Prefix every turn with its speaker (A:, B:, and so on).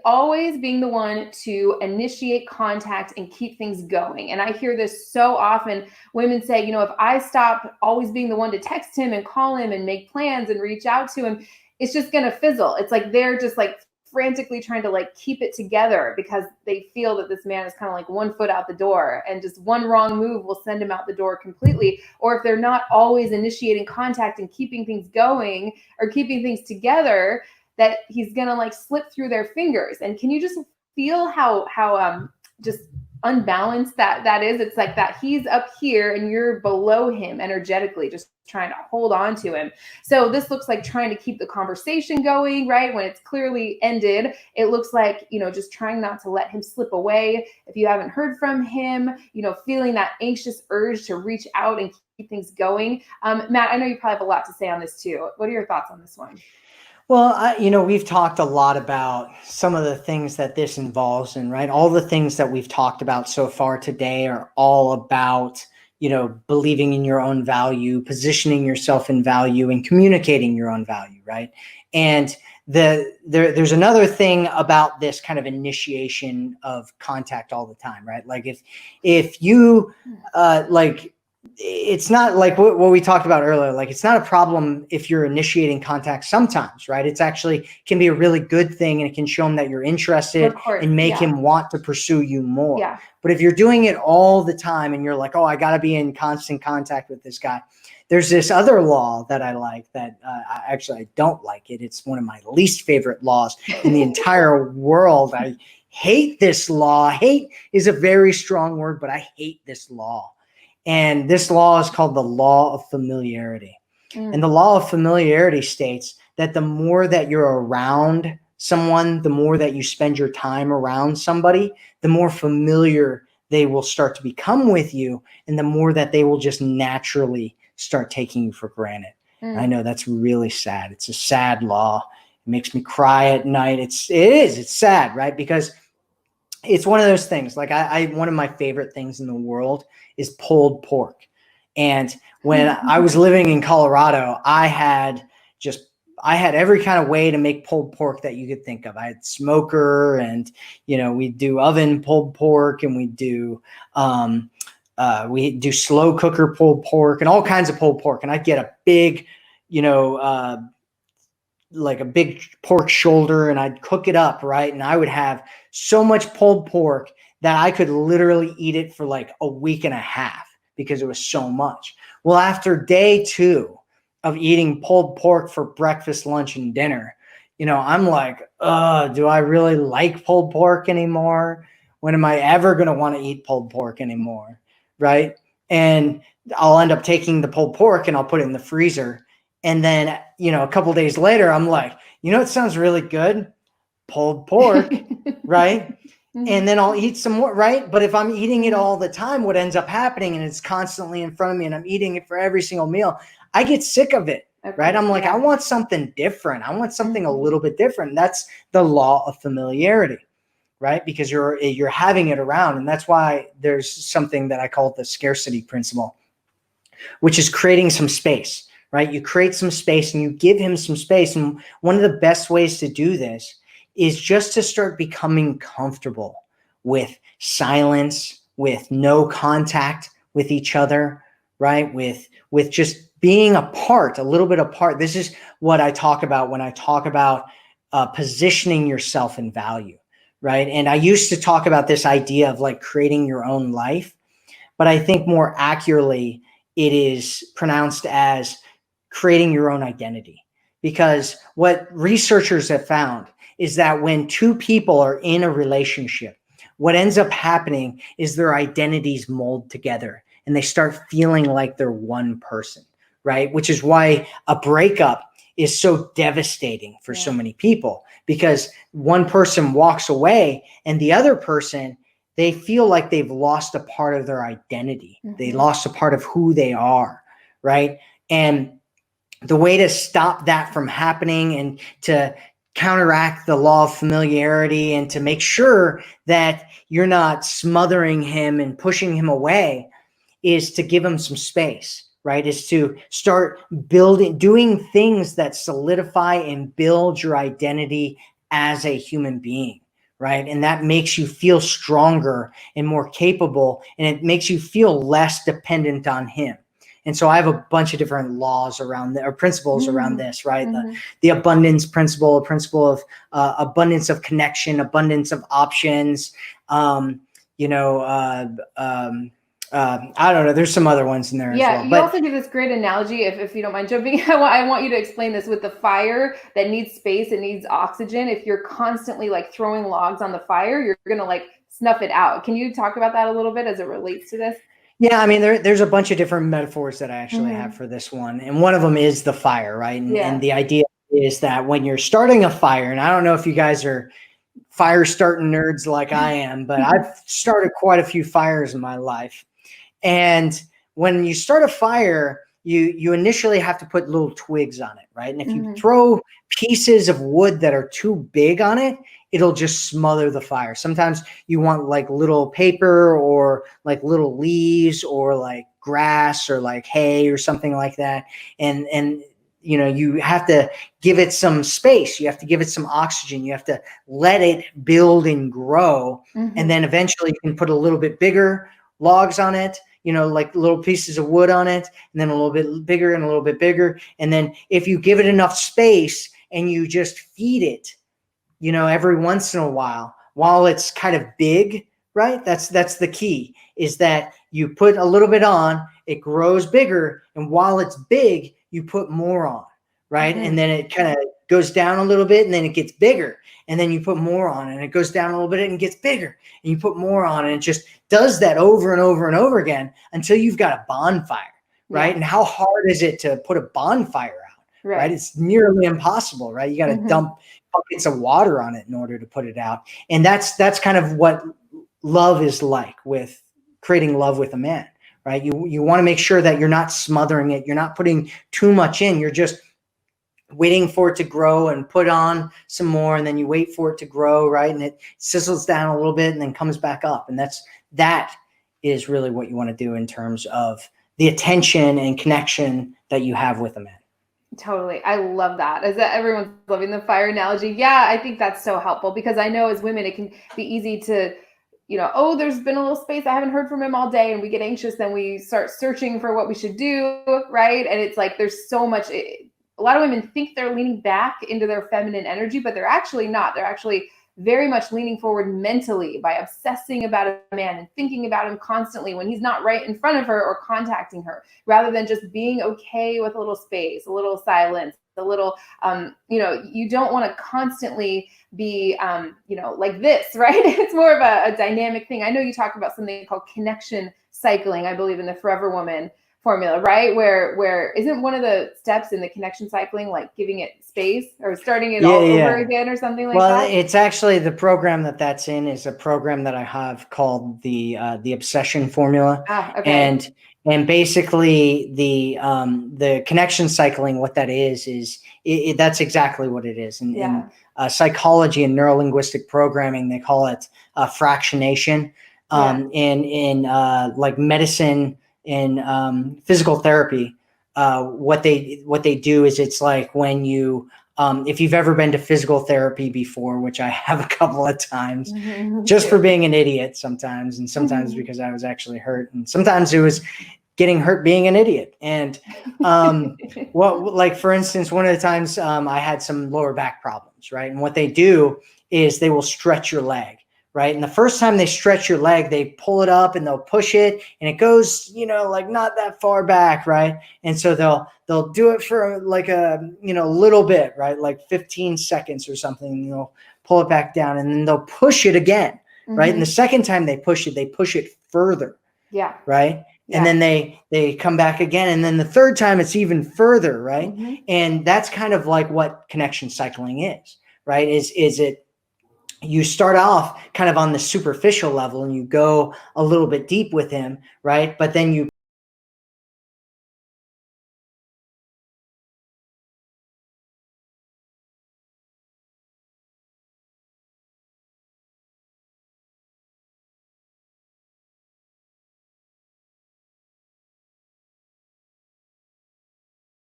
A: always being the one to initiate contact and keep things going. And I hear this so often. Women say, if I stop always being the one to text him and call him and make plans and reach out to him, it's just going to fizzle. It's like they're just like frantically trying to like keep it together because they feel that this man is kind of like 1 foot out the door, and just one wrong move will send him out the door completely. Or if they're not always initiating contact and keeping things going or keeping things together, that he's gonna like slip through their fingers. And can you just feel how just unbalanced that is? It's like that he's up here and you're below him energetically, just trying to hold on to him. So this looks like trying to keep the conversation going, right? When it's clearly ended, it looks like, just trying not to let him slip away. If you haven't heard from him, feeling that anxious urge to reach out and keep things going. Matt, I know you probably have a lot to say on this too. What are your thoughts on this one?
B: Well, we've talked a lot about some of the things that this involves, and right, all the things that we've talked about so far today are all about, believing in your own value, positioning yourself in value, and communicating your own value, right? And there's another thing about this kind of initiation of contact all the time, right? Like if you it's not like what we talked about earlier. Like, it's not a problem if you're initiating contact sometimes, right? It's actually can be a really good thing, and it can show him that you're interested and make him want to pursue you more.
A: Yeah.
B: But if you're doing it all the time and you're like, oh, I got to be in constant contact with this guy. There's this other law that I like that I don't like it. It's one of my least favorite laws in the entire world. I hate this law. Hate is a very strong word, but I hate this law. And this law is called the law of familiarity. And the law of familiarity states that the more that you're around someone, the more that you spend your time around somebody, the more familiar they will start to become with you, and the more that they will just naturally start taking you for granted. I know that's really sad. It's a sad law. It makes me cry at night. It's sad, right? Because it's one of those things. Like one of my favorite things in the world is pulled pork. And when I was living in Colorado, I had every kind of way to make pulled pork that you could think of. I had smoker, and we do oven pulled pork, and we do slow cooker pulled pork, and all kinds of pulled pork. And I'd get a big, like a big pork shoulder, and I'd cook it up, right? And I would have so much pulled pork that I could literally eat it for like a week and a half because it was so much. Well, after day 2 of eating pulled pork for breakfast, lunch, and dinner, I'm like, do I really like pulled pork anymore? When am I ever going to want to eat pulled pork anymore? Right? And I'll end up taking the pulled pork and I'll put it in the freezer. And then, a couple days later, I'm like, it sounds really good. Pulled pork, right? And then I'll eat some more, right? But if I'm eating it all the time, what ends up happening, and it's constantly in front of me and I'm eating it for every single meal, I get sick of it, right? I'm like, I want something different. I want something a little bit different. And that's the law of familiarity, right? Because you're having it around. And that's why there's something that I call the scarcity principle, which is creating some space. Right? You create some space and you give him some space. And one of the best ways to do this is just to start becoming comfortable with silence, with no contact with each other, right? With just being apart, a little bit apart. This is what I talk about when I talk about positioning yourself in value, right? And I used to talk about this idea of like creating your own life, but I think more accurately, it is pronounced as creating your own identity. Because what researchers have found is that when 2 people are in a relationship, what ends up happening is their identities mold together and they start feeling like they're one person, right? Which is why a breakup is so devastating for so many people, because one person walks away and the other person, they feel like they've lost a part of their identity. They lost a part of who they are, right? And the way to stop that from happening and to counteract the law of familiarity and to make sure that you're not smothering him and pushing him away is to give him some space, right? Is to start doing things that solidify and build your identity as a human being, right? And that makes you feel stronger and more capable, and it makes you feel less dependent on him. And so I have a bunch of different laws around or principles around this, right? The abundance principle, a principle of abundance of connection, abundance of options. You know, I don't know. There's some other ones in there as well.
A: You also give this great analogy, if you don't mind jumping. I want you to explain this with the fire that needs space, it needs oxygen. If you're constantly like throwing logs on the fire, you're going to like snuff it out. Can you talk about that a little bit as it relates to this?
B: Yeah, I mean, there's a bunch of different metaphors that I actually have for this one. And one of them is the fire, right? And the idea is that when you're starting a fire, and I don't know if you guys are fire starting nerds like I am, but I've started quite a few fires in my life. And when you start a fire, you initially have to put little twigs on it, right? And if you throw pieces of wood that are too big on it, it'll just smother the fire. Sometimes you want like little paper or like little leaves or like grass or like hay or something like that. And you know, you have to give it some space. You have to give it some oxygen. You have to let it build and grow. And then eventually you can put a little bit bigger logs on it, you know, like little pieces of wood on it, and then a little bit bigger and a little bit bigger. And then if you give it enough space and you just feed it, you know, every once in a while it's kind of big, right? That's the key, is that you put a little bit on, it grows bigger, and while it's big, you put more on, right? And then it kind of goes down a little bit, and then it gets bigger, and then you put more on, and it goes down a little bit and gets bigger, and you put more on, and it just does that over and over and over again until you've got a bonfire, right? And how hard is it to put a bonfire out, right? It's nearly impossible, right? You got to dump buckets of water on it in order to put it out. And that's kind of what love is like, with creating love with a man, right? You want to make sure that you're not smothering it. You're not putting too much in. You're just waiting for it to grow and put on some more, and then you wait for it to grow, right? And it sizzles down a little bit and then comes back up. And that is really what you want to do in terms of the attention and connection that you have with a man.
A: Totally. I love that. As everyone's loving the fire analogy. Yeah, I think that's so helpful, because I know as women, it can be easy to, you know, oh, there's been a little space, I haven't heard from him all day, and we get anxious, then we start searching for what we should do, right? And it's like there's so much. A lot of women think they're leaning back into their feminine energy, but they're actually not. They're actually very much leaning forward mentally by obsessing about a man and thinking about him constantly when he's not right in front of her or contacting her, rather than just being okay with a little space, a little silence, a little, you know, you don't want to constantly be, you know, like this, right? It's more of a dynamic thing. I know you talk about something called connection cycling, I believe, in the Forever Woman formula, right? Where isn't one of the steps in the connection cycling like giving it space or starting it all over again or something like that?
B: Well, it's actually the program that's in is a program that I have called the Obsession Formula. And basically the connection cycling, what that is that's exactly what it is. In psychology and neurolinguistic programming, they call it fractionation. In like medicine and physical therapy, what they do is, it's like when you if you've ever been to physical therapy before, which I have a couple of times, just for being an idiot sometimes, and sometimes because I was actually hurt, and sometimes it was getting hurt being an idiot. And like for instance, one of the times I had some lower back problems, right? And what they do is they will stretch your leg. Right. And the first time they stretch your leg, they pull it up and they'll push it, and it goes, you know, like not that far back. Right. And so they'll do it for like a, you know, little bit, right? Like 15 seconds or something. And they'll pull it back down, and then they'll push it again. Right. And the second time they push it further. Yeah. Right. And then they come back again. And then the third time it's even further. Right. And that's kind of like what connection cycling is. Right. Is it, you start off kind of on the superficial level and you go a little bit deep with him, right? But then you